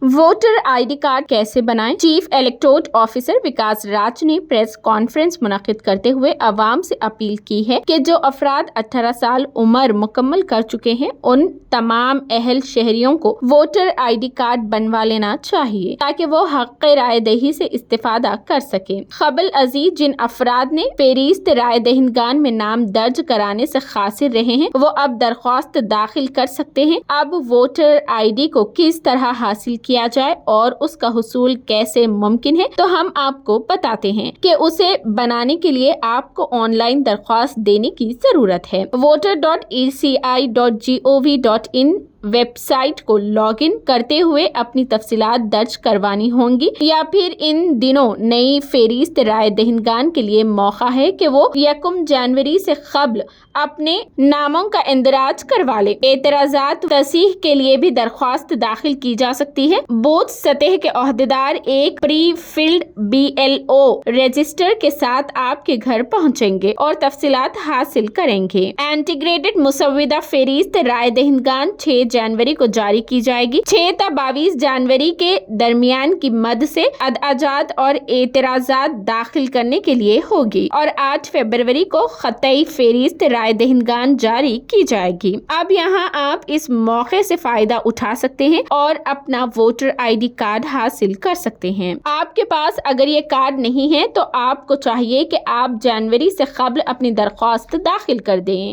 Voter ID card कैसे बनाएं? Chief electoral officer विकास राज ने प्रेस कॉन्फ्रेंस मुनक्किद करते हुए अवाम से अपील की है कि जो अफराद 18 साल उम्र मुकम्मल कर चुके हैं उन तमाम अहल शहरियों को वोटर आईडी कार्ड बनवा लेना चाहिए ताकि वो हक़ राय दही से इस्तेफादा कर सके। क़ब्ल अज़ीज़ जिन अफराद ने फेरिस्त राय दहिंदगान में नाम दर्ज कराने से खासिर रहे हैं वो अब दरख्वास्त दाखिल कर सकते हैं। अब वोटर आईडी को किस तरह हासिल किया जाए और उसका हुसूल कैसे मुमकिन है तो हम आपको बताते हैं कि उसे बनाने के लिए आपको ऑनलाइन दरख्वास्त देने की जरूरत है। voter.eci.gov.in वेबसाइट को लॉगिन करते हुए अपनी तफसीलात दर्ज करवानी होंगी या फिर इन दिनों नई फेरिस्त राय दहिंदगान के लिए मौका है कि वो 1 जनवरी से कबल अपने नामों का इंदराज करवा ले। एतराजात तसीह के लिए भी दरख्वास्त दाखिल की जा सकती है। बूथ सतह के ओहदेदार एक प्री फिल्ड BLO रजिस्टर के साथ आपके घर पहुंचेंगे और तफसीलात हासिल करेंगे। इंटीग्रेटेड मुसव्विदा फेरिस्त राय दहिंदगान 6 जनवरी को जारी की जाएगी। 6 ta 22 जनवरी के दरमियान की मद से अदआजात और एतराजात दाखिल करने के लिए होगी और 8 फरवरी को खतई फेरिस्त राय दहिंदगान जारी की जाएगी। अब यहाँ आप इस मौके से फायदा उठा सकते हैं और अपना वोटर आईडी कार्ड हासिल कर सकते हैं। आपके पास अगर ये कार्ड नहीं है तो आपको चाहिए कि आप जनवरी से कबल अपनी दरख्वास्त दाखिल कर दें।